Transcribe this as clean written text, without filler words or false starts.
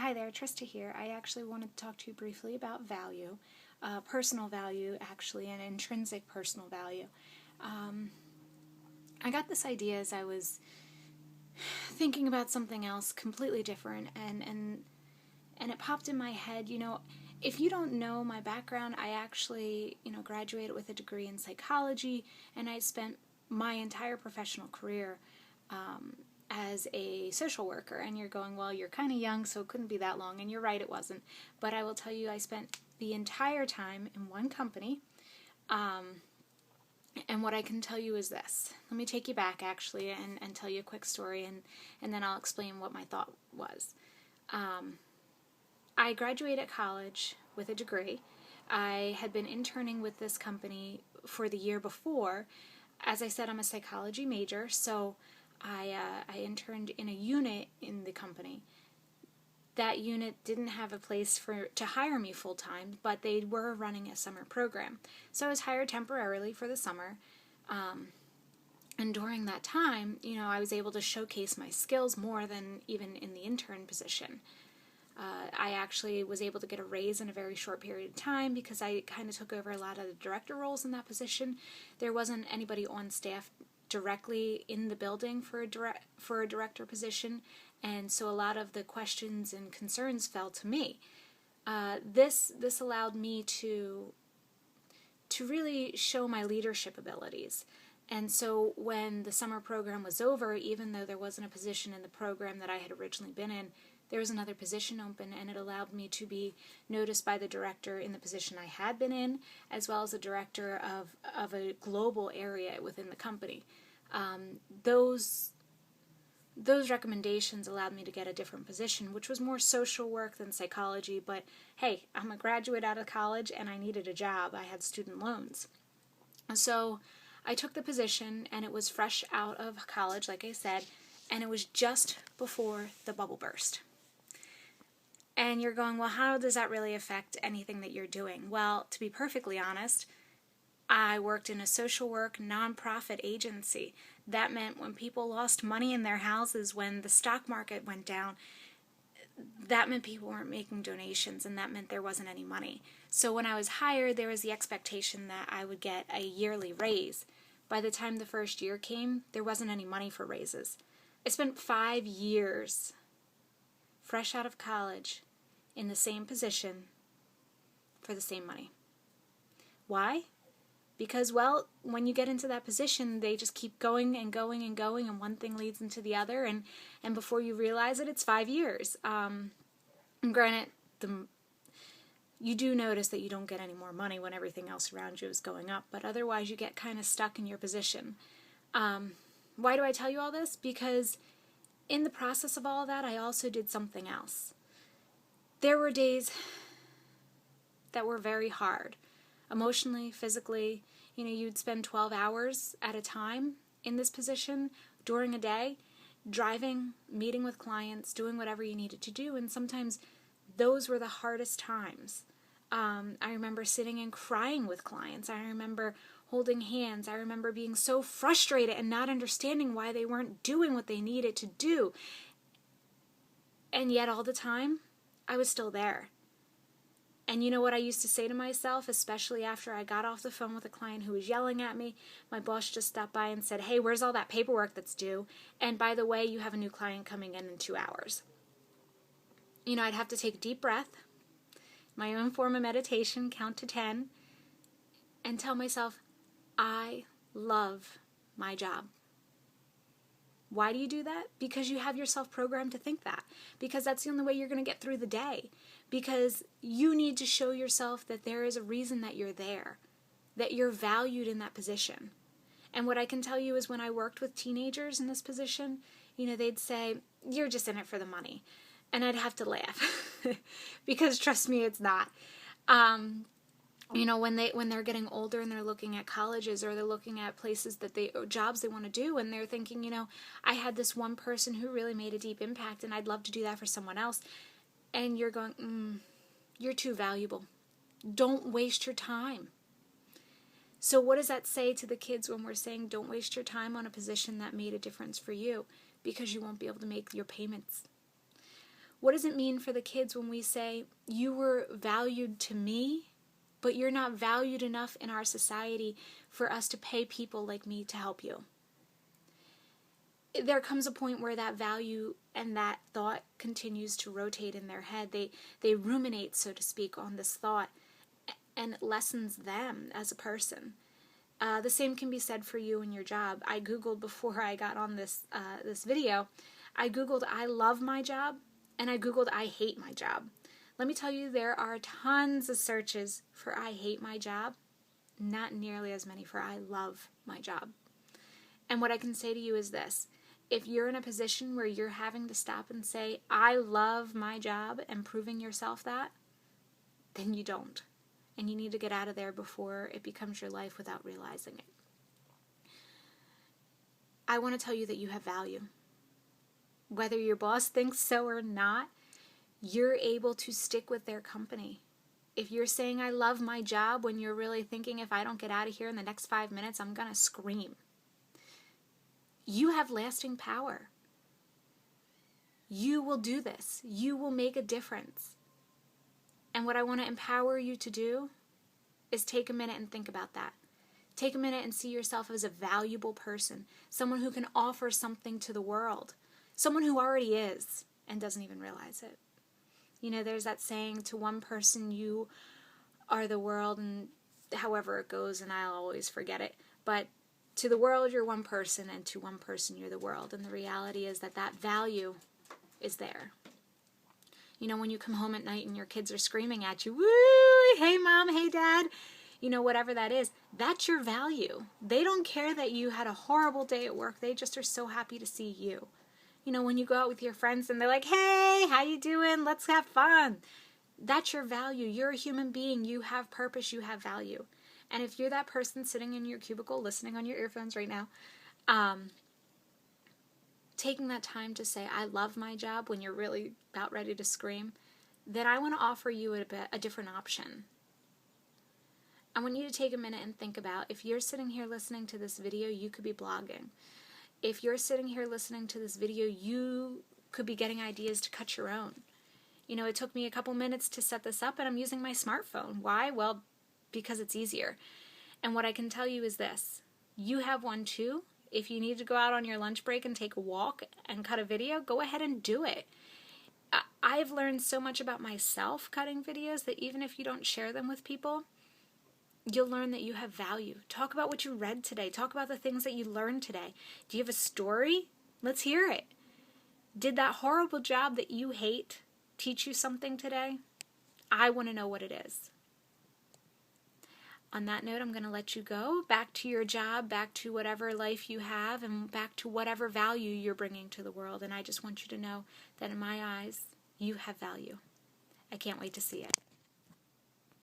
Hi there, Trista here. I actually wanted to talk to you briefly about value, personal value actually, and intrinsic personal value. I got this idea as I was thinking about something else completely different, and it popped in my head. If you don't know my background, I actually graduated with a degree in psychology, and I spent my entire professional career as a social worker. And you're going, well, you're kind of young, so it couldn't be that long. And you're right, it wasn't. But I will tell you, I spent the entire time in one company. And what I can tell you is this. Let me take you back, actually, and tell you a quick story, and then I'll explain what my thought was. I graduated college with a degree. I had been interning with this company for the year before. As I said, I'm a psychology major, so I interned in a unit in the company. That unit didn't have a place to hire me full-time, but they were running a summer program. So I was hired temporarily for the summer. And during that time, I was able to showcase my skills more than even in the intern position. I actually was able to get a raise in a very short period of time because I kind of took over a lot of the director roles in that position. There wasn't anybody on staff directly in the building for a director position, and so a lot of the questions and concerns fell to me. This allowed me to really show my leadership abilities. And so when the summer program was over, even though there wasn't a position in the program that I had originally been in, there was another position open, and it allowed me to be noticed by the director in the position I had been in, as well as the director of a global area within the company. Those recommendations allowed me to get a different position, which was more social work than psychology, but hey, I'm a graduate out of college and I needed a job. I had student loans. So I took the position, and it was fresh out of college, like I said, and it was just before the bubble burst. And you're going, well, how does that really affect anything that you're doing? Well, to be perfectly honest, I worked in a social work nonprofit agency. That meant when people lost money in their houses, when the stock market went down, that meant people weren't making donations, and that meant there wasn't any money. So when I was hired, there was the expectation that I would get a yearly raise. By the time the first year came, there wasn't any money for raises. I spent 5 years, fresh out of college, in the same position for the same money. Why? Because, well, when you get into that position, they just keep going and going and going, and one thing leads into the other, and before you realize it, it's 5 years. And granted, you do notice that you don't get any more money when everything else around you is going up, but otherwise you get kind of stuck in your position. Why do I tell you all this? Because in the process of all of that, I also did something else. There were days that were very hard. Emotionally, physically, you'd spend 12 hours at a time in this position during a day, driving, meeting with clients, doing whatever you needed to do, and sometimes those were the hardest times. I remember sitting and crying with clients. I remember holding hands. I remember being so frustrated and not understanding why they weren't doing what they needed to do. And yet all the time, I was still there. And you know what I used to say to myself, especially after I got off the phone with a client who was yelling at me? My boss just stopped by and said, hey, where's all that paperwork that's due? And by the way, you have a new client coming in 2 hours. I'd have to take a deep breath, my own form of meditation, count to 10, and tell myself, I love my job. Why do you do that? Because you have yourself programmed to think that. Because that's the only way you're going to get through the day. Because you need to show yourself that there is a reason that you're there, that you're valued in that position. And what I can tell you is when I worked with teenagers in this position, they'd say, you're just in it for the money. And I'd have to laugh because trust me, it's not. When they're getting older and they're looking at colleges or they're looking at places or jobs they want to do, and they're thinking, I had this one person who really made a deep impact and I'd love to do that for someone else. And you're going, you're too valuable. Don't waste your time. So what does that say to the kids when we're saying don't waste your time on a position that made a difference for you because you won't be able to make your payments? What does it mean for the kids when we say, you were valued to me, but you're not valued enough in our society for us to pay people like me to help you? There comes a point where that value and that thought continues to rotate in their head. They ruminate, so to speak, on this thought, and it lessens them as a person. The same can be said for you and your job. I Googled before I got on this video, I Googled I love my job, and I Googled I hate my job. Let me tell you, there are tons of searches for I hate my job, not nearly as many for I love my job. And what I can say to you is this: if you're in a position where you're having to stop and say, I love my job, and proving yourself that, then you don't. And you need to get out of there before it becomes your life without realizing it. I want to tell you that you have value. Whether your boss thinks so or not, you're able to stick with their company. If you're saying, I love my job, when you're really thinking, if I don't get out of here in the next 5 minutes, I'm going to scream. You have lasting power. You will do this. You will make a difference. And what I want to empower you to do is take a minute and think about that. Take a minute and see yourself as a valuable person, someone who can offer something to the world, someone who already is and doesn't even realize it. You know, there's that saying, to one person you are the world, and however it goes, and I'll always forget it, but to the world you're one person, and to one person you're the world. And the reality is that that value is there. You know, when you come home at night and your kids are screaming at you, woo, hey mom, hey dad, you know, whatever that is, that's your value. They don't care that you had a horrible day at work. They just are so happy to see you. You know, when you go out with your friends and they're like, hey, how you doing? Let's have fun. That's your value. You're a human being. You have purpose. You have value. And if you're that person sitting in your cubicle listening on your earphones right now, taking that time to say, I love my job, when you're really about ready to scream, then I want to offer you a different option. I want you to take a minute and think about, if you're sitting here listening to this video, you could be blogging. If you're sitting here listening to this video, you could be getting ideas to cut your own. You know, it took me a couple minutes to set this up, and I'm using my smartphone. Why? Well, because it's easier. And what I can tell you is this: you have one too. If you need to go out on your lunch break and take a walk and cut a video, go ahead and do it. I've learned so much about myself cutting videos that even if you don't share them with people, you'll learn that you have value. Talk about what you read today. Talk about the things that you learned today. Do you have a story? Let's hear it. Did that horrible job that you hate teach you something today? I want to know what it is. On that note, I'm going to let you go back to your job, back to whatever life you have, and back to whatever value you're bringing to the world. And I just want you to know that in my eyes, you have value. I can't wait to see it.